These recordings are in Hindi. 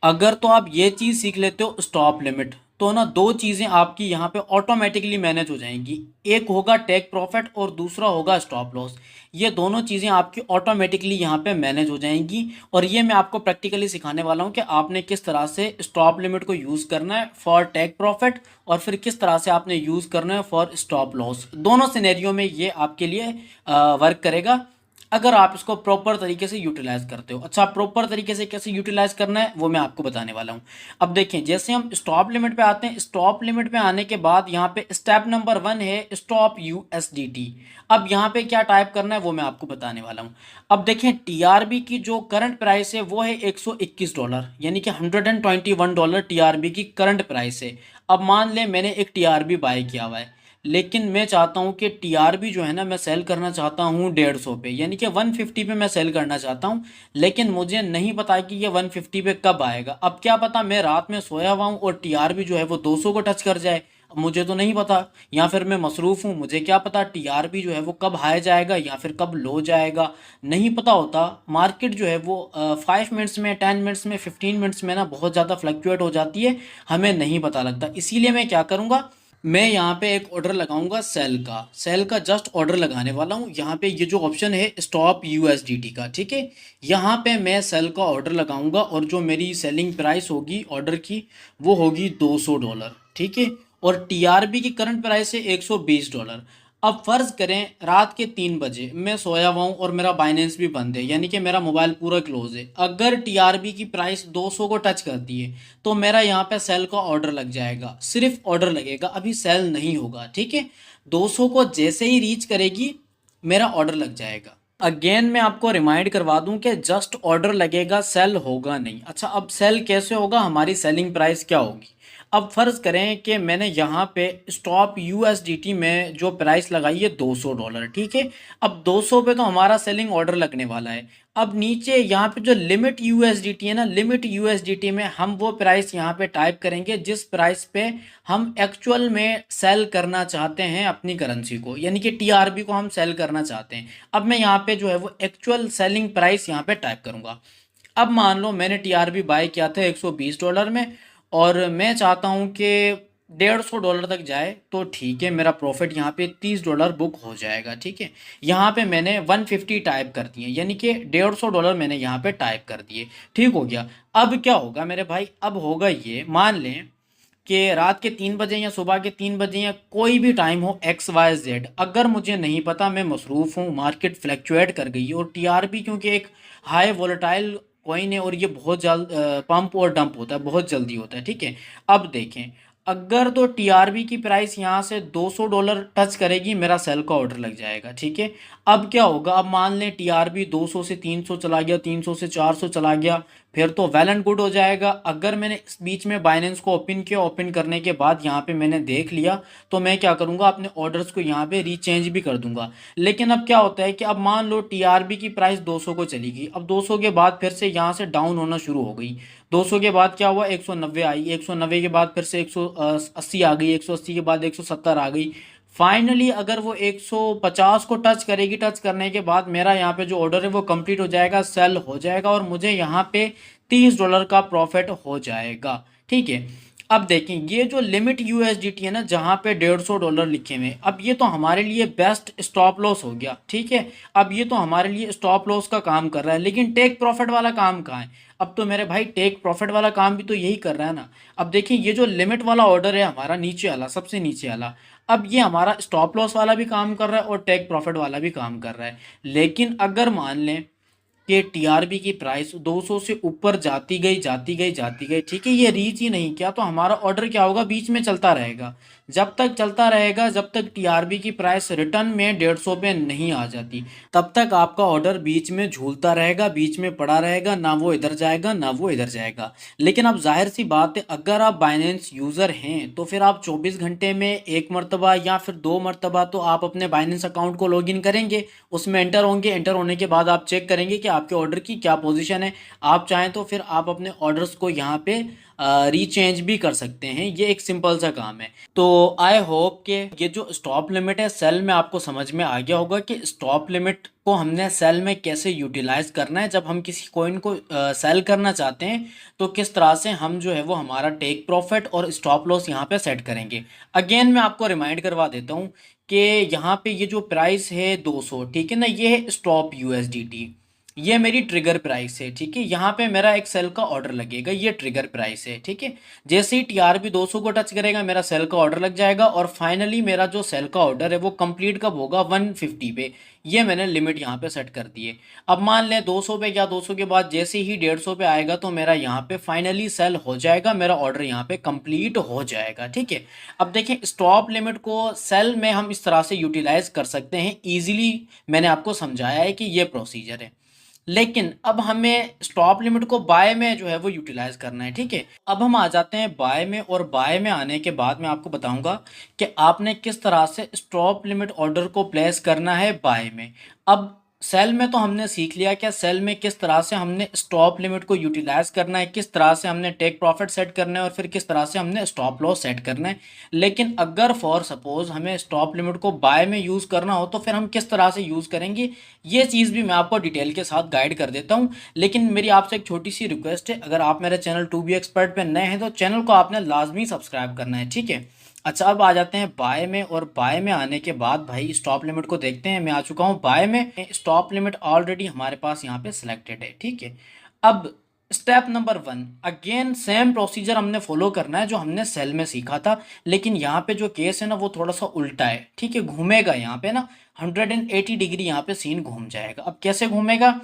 अगर तो आप ये चीज़ सीख लेते हो स्टॉप लिमिट, तो ना दो चीज़ें आपकी यहाँ पे ऑटोमेटिकली मैनेज हो जाएंगी। एक होगा टेक प्रॉफिट और दूसरा होगा स्टॉप लॉस। ये दोनों चीज़ें आपकी ऑटोमेटिकली यहाँ पे मैनेज हो जाएंगी। और ये मैं आपको प्रैक्टिकली सिखाने वाला हूँ कि आपने किस तरह से स्टॉप लिमिट को यूज़ करना है फॉर टेक प्रॉफिट, और फिर किस तरह से आपने यूज़ करना है फॉर स्टॉप लॉस। दोनों सिनेरियो में ये आपके लिए वर्क करेगा अगर आप इसको प्रॉपर तरीके से यूटिलाइज करते हो। अच्छा, प्रॉपर तरीके से कैसे यूटिलाइज करना है वो मैं आपको बताने वाला हूँ। अब देखें, जैसे हम स्टॉप लिमिट पे आते हैं, स्टॉप लिमिट पे आने के बाद यहाँ पे स्टेप नंबर 1 है स्टॉप यूएसडीटी। अब यहाँ पे क्या टाइप करना है वो मैं आपको बताने वाला हूँ। अब देखें, टीआरबी की जो करंट प्राइस है वो है $121, यानी कि $121 टीआरबी की करंट प्राइस है। अब मान लें मैंने एक टीआरबी बाय किया हुआ है, लेकिन मैं चाहता हूँ कि टीआरबी जो है ना मैं सेल करना चाहता हूँ 150 पे, यानी कि 150 पे मैं सेल करना चाहता हूँ। लेकिन मुझे नहीं पता कि ये 150 पे कब आएगा। अब क्या पता मैं रात में सोया हुआ हूँ और टीआरबी जो है वो 200 को टच कर जाए। अब मुझे तो नहीं पता, या फिर मैं मसरूफ़ हूँ, मुझे क्या पता टीआरबी जो है वो कब हाई जाएगा या फिर कब लो जाएगा, नहीं पता होता। मार्केट जो है वो 5 मिनट्स में, 10 मिनट्स में, 15 मिनट्स में ना बहुत ज़्यादा फ्लक्चुएट हो जाती है, हमें नहीं पता लगता। इसीलिए मैं क्या करूँगा, मैं यहाँ पे एक ऑर्डर लगाऊंगा सेल का जस्ट ऑर्डर लगाने वाला हूँ। यहाँ पे ये जो ऑप्शन है स्टॉप यूएसडीटी का, ठीक है, यहाँ पे मैं सेल का ऑर्डर लगाऊंगा और जो मेरी सेलिंग प्राइस होगी ऑर्डर की वो होगी $200, ठीक है। और टीआरबी की करंट प्राइस है $120। अब फर्ज करें रात के 3 बजे मैं सोया हुआ हूँ और मेरा बाइनेंस भी बंद है, यानी कि मेरा मोबाइल पूरा क्लोज है। अगर टीआरबी की प्राइस 200 को टच करती है तो मेरा यहाँ पे सेल का ऑर्डर लग जाएगा, सिर्फ ऑर्डर लगेगा, अभी सेल नहीं होगा, ठीक है। 200 को जैसे ही रीच करेगी मेरा ऑर्डर लग जाएगा। अगेन मैं आपको रिमाइंड करवा दूं कि जस्ट ऑर्डर लगेगा, सेल होगा नहीं। अच्छा, अब सेल कैसे होगा, हमारी सेलिंग प्राइस क्या होगी। अब फर्ज करें कि मैंने यहाँ पे स्टॉप यूएसडीटी में जो प्राइस लगाई है $200, ठीक है। अब 200 पे तो हमारा सेलिंग ऑर्डर लगने वाला है। अब नीचे यहाँ पे जो लिमिट यूएसडीटी है ना, लिमिट यूएसडीटी में हम वो प्राइस यहाँ पे टाइप करेंगे जिस प्राइस पे हम एक्चुअल में सेल करना चाहते हैं अपनी करेंसी को, यानी कि टीआरबी को हम सेल करना चाहते हैं। अब मैं यहाँ पे जो है वो एक्चुअल सेलिंग प्राइस यहाँ पे टाइप करूँगा। अब मान लो मैंने टीआरबी बाय किया था $120 में, और मैं चाहता हूँ कि $150 तक जाए, तो ठीक है, मेरा प्रॉफिट यहाँ पे $30 बुक हो जाएगा, ठीक है। यहाँ पे मैंने 150 टाइप कर दिए, यानी कि $150 मैंने यहाँ पे टाइप कर दिए, ठीक हो गया। अब क्या होगा मेरे भाई, अब होगा ये, मान लें कि रात के 3 बजे या सुबह के 3 बजे या कोई भी टाइम हो XYZ, अगर मुझे नहीं पता, मैं मसरूफ़ हूँ, मार्केट फ्लैक्चुएट कर गई है, और टीआरबी क्योंकि एक हाई वोलेटाइल कॉइन है और ये बहुत जल्द पंप और डंप होता है, बहुत जल्दी होता है, ठीक है। अब देखें, अगर तो टीआरबी की प्राइस यहाँ से $200 टच करेगी मेरा सेल का ऑर्डर लग जाएगा, ठीक है। अब क्या होगा, अब मान लें टीआरबी 200 से 300 चला गया, 300 से 400 चला गया, फिर तो वेल एंड गुड हो जाएगा। अगर मैंने इस बीच में बाइनेंस को ओपन किया, ओपन करने के बाद यहाँ पे मैंने देख लिया, तो मैं क्या करूँगा, अपने ऑर्डर्स को यहाँ पे रीचेंज भी कर दूंगा। लेकिन अब क्या होता है कि अब मान लो टीआरबी की प्राइस 200 को चली गई, अब 200 के बाद फिर से यहाँ से डाउन होना शुरू हो गई। 200 के बाद क्या हुआ, 190 आई, 190 के बाद फिर से 180 आ गई, 180 के बाद 170 आ गई। फाइनली अगर वो 150 को टच करेगी, टच करने के बाद मेरा यहाँ पे जो ऑर्डर है वो कंप्लीट हो जाएगा, सेल हो जाएगा, और मुझे यहाँ पे $30 का प्रॉफिट हो जाएगा, ठीक है। अब देखें, ये जो लिमिट यूएसडीटी है ना जहाँ पे $150 लिखे हुए हैं, अब ये तो हमारे लिए बेस्ट स्टॉप लॉस हो गया, ठीक है। अब ये तो हमारे लिए स्टॉप लॉस का काम कर रहा है, लेकिन टेक प्रॉफिट वाला काम कहाँ है। अब तो मेरे भाई टेक प्रॉफिट वाला काम भी तो यही कर रहा है ना। अब देखिए, ये जो लिमिट वाला ऑर्डर है हमारा, नीचे वाला, सबसे नीचे वाला, अब ये हमारा स्टॉप लॉस वाला भी काम कर रहा है और टेक प्रॉफिट वाला भी काम कर रहा है। लेकिन अगर मान लें कि टीआरबी की प्राइस 200 से ऊपर जाती गई, जाती गई, जाती गई, ठीक है, ये रीच ही नहीं किया, तो हमारा ऑर्डर क्या होगा, बीच में चलता रहेगा। जब तक चलता रहेगा, जब तक टीआरबी की प्राइस रिटर्न में 150 पे नहीं आ जाती, तब तक आपका ऑर्डर बीच में झूलता रहेगा, बीच में पड़ा रहेगा, ना वो इधर जाएगा ना वो इधर जाएगा। लेकिन अब जाहिर सी बात है, अगर आप बाइनेंस यूज़र हैं तो फिर आप 24 घंटे में एक मरतबा या फिर 2 मरतबा तो आप अपने बाइनेंस अकाउंट को लॉगिन करेंगे, उसमें एंटर होंगे, एंटर होने के बाद आप चेक करेंगे कि आपके ऑर्डर की क्या पोजीशन है। आप चाहें तो फिर आप अपने ऑर्डर्स को यहाँ पे रीचेंज भी कर सकते हैं। ये एक सिंपल सा काम है। तो आई होप कि ये जो स्टॉप लिमिट है सेल में आपको समझ में आ गया होगा कि स्टॉप लिमिट को हमने सेल में कैसे यूटिलाइज करना है। जब हम किसी कॉइन को सेल करना चाहते हैं तो किस तरह से हम जो है वो हमारा टेक प्रॉफिट और स्टॉप लॉस यहाँ पे सेट करेंगे। अगेन मैं आपको रिमाइंड करवा देता हूँ कि यहाँ पे ये जो प्राइस है 200, ठीक है ना, ये है स्टॉप यूएसडीटी। ये मेरी ट्रिगर प्राइस है, ठीक है। यहाँ पे मेरा एक सेल का ऑर्डर लगेगा, ये ट्रिगर प्राइस है, ठीक है। जैसे ही टीआरपी 200 को टच करेगा मेरा सेल का ऑर्डर लग जाएगा और फाइनली मेरा जो सेल का ऑर्डर है वो कंप्लीट कब होगा, 150 पे। ये मैंने लिमिट यहाँ पे सेट कर दी है। अब मान लें 200 पे या 200 के बाद जैसे ही 150 पे आएगा तो मेरा यहाँ पे फाइनली सेल हो जाएगा, मेरा ऑर्डर यहाँ पे कंप्लीट हो जाएगा, ठीक है। अब देखें स्टॉप लिमिट को सेल में हम इस तरह से यूटिलाइज कर सकते हैं ईजिली। मैंने आपको समझाया है कि ये प्रोसीजर है। लेकिन अब हमें स्टॉप लिमिट को बाय में जो है वो यूटिलाइज करना है, ठीक है। अब हम आ जाते हैं बाय में, और बाय में आने के बाद मैं आपको बताऊंगा कि आपने किस तरह से स्टॉप लिमिट ऑर्डर को प्लेस करना है बाय में। अब सेल में तो हमने सीख लिया कि सेल में किस तरह से हमने स्टॉप लिमिट को यूटिलाइज करना है, किस तरह से हमने टेक प्रॉफिट सेट करना है और फिर किस तरह से हमने स्टॉप लॉस सेट करना है। लेकिन अगर फॉर सपोज हमें स्टॉप लिमिट को बाय में यूज़ करना हो तो फिर हम किस तरह से यूज़ करेंगे, ये चीज़ भी मैं आपको डिटेल के साथ गाइड कर देता हूँ। लेकिन मेरी आपसे एक छोटी सी रिक्वेस्ट है, अगर आप मेरे चैनल टू बी एक्सपर्ट पे नए हैं तो चैनल को आपने लाजमी सब्सक्राइब करना है, ठीक है। अच्छा, अब आ जाते हैं बाय में, और बाय में आने के बाद भाई स्टॉप लिमिट को देखते हैं। मैं आ चुका हूँ बाय में, स्टॉप लिमिट ऑलरेडी हमारे पास यहाँ पे सिलेक्टेड है, ठीक है। अब step number 1, again same procedure हमने फॉलो करना है जो हमने सेल में सीखा था। लेकिन यहाँ पे जो केस है ना वो थोड़ा सा उल्टा है, ठीक है। घूमेगा यहाँ पे ना 180 डिग्री, यहाँ पे सीन घूम जाएगा। अब कैसे घूमेगा,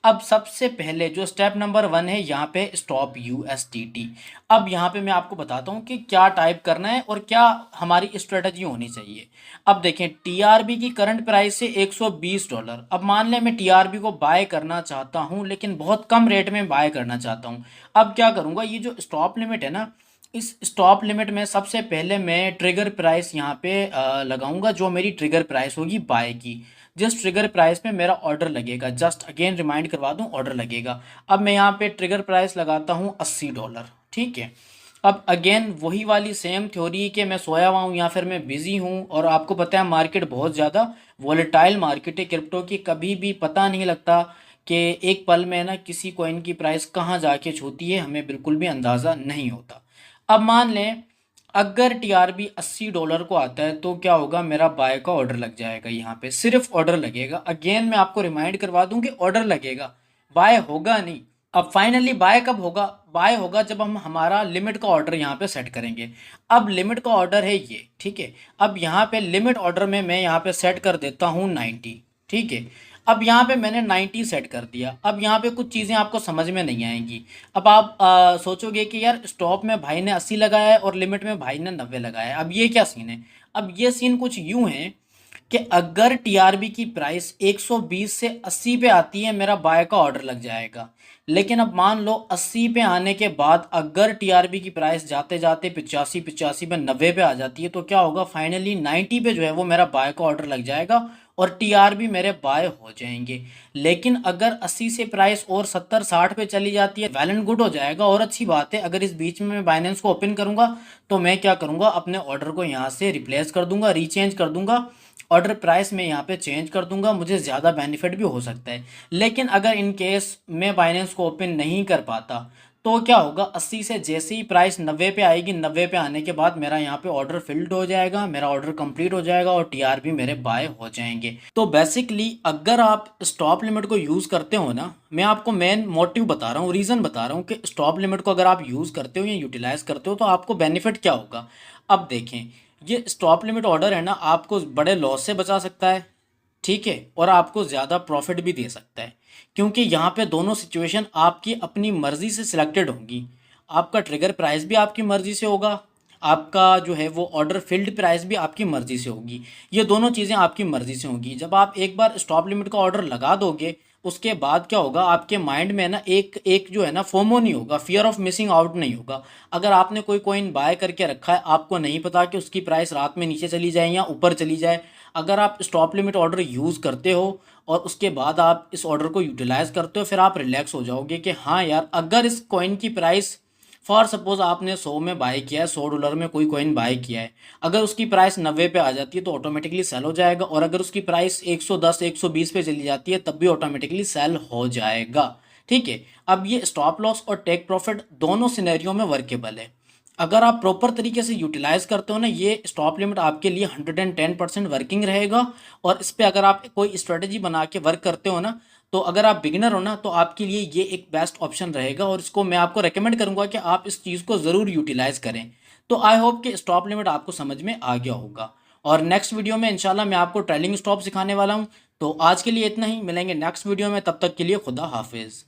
अब सबसे पहले जो स्टेप नंबर 1 है यहाँ पे स्टॉप यूएसडीटी। अब यहाँ पे मैं आपको बताता हूँ कि क्या टाइप करना है और क्या हमारी स्ट्रेटजी होनी चाहिए। अब देखें टीआरबी की करंट प्राइस है $120। अब मान लें मैं टीआरबी को बाय करना चाहता हूँ लेकिन बहुत कम रेट में बाय करना चाहता हूँ। अब क्या करूँगा, ये जो स्टॉप लिमिट है ना, इस स्टॉप लिमिट में सबसे पहले मैं ट्रिगर प्राइस यहाँ पे लगाऊंगा, जो मेरी ट्रिगर प्राइस होगी बाय की। जिस ट्रिगर प्राइस पे मेरा ऑर्डर लगेगा, जस्ट अगेन रिमाइंड करवा दूं, ऑर्डर लगेगा। अब मैं यहाँ पे ट्रिगर प्राइस लगाता हूँ $80, ठीक है। अब अगेन वही वाली सेम थ्योरी कि मैं सोया हुआ हूँ या फिर मैं बिजी हूँ, और आपको पता है मार्केट बहुत ज़्यादा वॉलेटाइल मार्केट है क्रिप्टो की, कभी भी पता नहीं लगता कि एक पल में ना किसी कॉइन की प्राइस कहाँ जाके छूती है, हमें बिल्कुल भी अंदाज़ा नहीं होता। अब मान लें अगर टीआरबी $80 को आता है तो क्या होगा, मेरा बाय का ऑर्डर लग जाएगा। यहाँ पे सिर्फ ऑर्डर लगेगा। अगेन मैं आपको रिमाइंड करवा दूं कि ऑर्डर लगेगा, बाय होगा नहीं। अब फाइनली बाय कब होगा, बाय होगा जब हम हमारा लिमिट का ऑर्डर यहाँ पे सेट करेंगे। अब लिमिट का ऑर्डर है ये, ठीक है। अब यहाँ पे लिमिट ऑर्डर में मैं यहाँ पे सेट कर देता हूँ 90, ठीक है। अब यहाँ पे मैंने 90 सेट कर दिया। अब यहाँ पे कुछ चीज़ें आपको समझ में नहीं आएंगी। अब आप सोचोगे कि यार स्टॉप में भाई ने 80 लगाया है और लिमिट में भाई ने 90 लगाया है, अब ये क्या सीन है। अब ये सीन कुछ यूं है कि अगर टीआरबी की प्राइस 120 से 80 पे आती है मेरा बाय का ऑर्डर लग जाएगा। लेकिन अब मान लो 80 पे आने के बाद अगर टीआरबी की प्राइस जाते जाते 85 पे 90 पे आ जाती है तो क्या होगा, फाइनली 90 पे जो है वो मेरा बाय का ऑर्डर लग जाएगा और टीआरबी मेरे बाय हो जाएंगे। लेकिन अगर 80 से प्राइस और 70-60 पे चली जाती है, वेल एंड गुड हो जाएगा और अच्छी बात है। अगर इस बीच में मैं बाइनेंस को ओपन करूंगा तो मैं क्या करूंगा, अपने ऑर्डर को यहाँ से रिप्लेस कर दूंगा, रीचेंज कर दूंगा, ऑर्डर प्राइस में यहाँ पे चेंज कर दूंगा, मुझे ज़्यादा बेनिफिट भी हो सकता है। लेकिन अगर इन केस मैं बाइनेंस को ओपन नहीं कर पाता तो क्या होगा, 80 से जैसे ही प्राइस 90 पे आएगी, 90 पे आने के बाद मेरा यहाँ पे ऑर्डर फिल्ड हो जाएगा, मेरा ऑर्डर कंप्लीट हो जाएगा और टीआरपी मेरे बाय हो जाएंगे। तो बेसिकली अगर आप स्टॉप लिमिट को यूज़ करते हो ना, मैं आपको मेन मोटिव बता रहा हूँ, रीज़न बता रहा हूँ कि स्टॉप लिमिट को अगर आप यूज़ करते हो या यूटिलाइज करते हो तो आपको बेनिफिट क्या होगा। अब देखें, ये स्टॉप लिमिट ऑर्डर है ना, आपको बड़े लॉस से बचा सकता है, ठीक है, और आपको ज़्यादा प्रॉफिट भी दे सकता है। क्योंकि यहाँ पे दोनों सिचुएशन आपकी अपनी मर्ज़ी से सिलेक्टेड होंगी। आपका ट्रिगर प्राइस भी आपकी मर्ज़ी से होगा, आपका जो है वो ऑर्डर फिल्ड प्राइस भी आपकी मर्ज़ी से होगी। ये दोनों चीज़ें आपकी मर्ज़ी से होंगी। जब आप एक बार स्टॉप लिमिट का ऑर्डर लगा दोगे उसके बाद क्या होगा, आपके माइंड में ना एक एक जो है ना फोमो नहीं होगा, फियर ऑफ मिसिंग आउट नहीं होगा। अगर आपने कोई कॉइन बाय करके रखा है, आपको नहीं पता कि उसकी प्राइस रात में नीचे चली जाए या ऊपर चली जाए। अगर आप स्टॉप लिमिट ऑर्डर यूज़ करते हो और उसके बाद आप इस ऑर्डर को यूटिलाइज़ करते हो, फिर आप रिलैक्स हो जाओगे कि हाँ यार, अगर इस कॉइन की प्राइस फॉर सपोज आपने 100 में बाय किया है, $100 में कोई कॉइन बाय किया है, अगर उसकी प्राइस 90 पे आ जाती है तो ऑटोमेटिकली सेल हो जाएगा, और अगर उसकी प्राइस 110 120 पे चली जाती है तब भी ऑटोमेटिकली सेल हो जाएगा। ठीक है। अब ये स्टॉप लॉस और टेक प्रॉफिट दोनों सिनेरियो में वर्केबल है। अगर आप प्रॉपर तरीके से यूटिलाइज करते हो ना, ये स्टॉप लिमिट आपके लिए 110% वर्किंग रहेगा। और इस पर अगर आप कोई स्ट्रेटेजी बना के वर्क करते हो ना, तो अगर आप बिगिनर हो ना तो आपके लिए ये एक बेस्ट ऑप्शन रहेगा, और इसको मैं आपको रेकमेंड करूंगा कि आप इस चीज़ को ज़रूर यूटिलाइज करें। तो आई होप कि स्टॉप लिमिट आपको समझ में आ गया होगा, और नेक्स्ट वीडियो में इंशाल्लाह मैं आपको ट्रेलिंग स्टॉप सिखाने वाला हूँ। तो आज के लिए इतना ही, मिलेंगे नेक्स्ट वीडियो में, तब तक के लिए खुदा हाफिज़।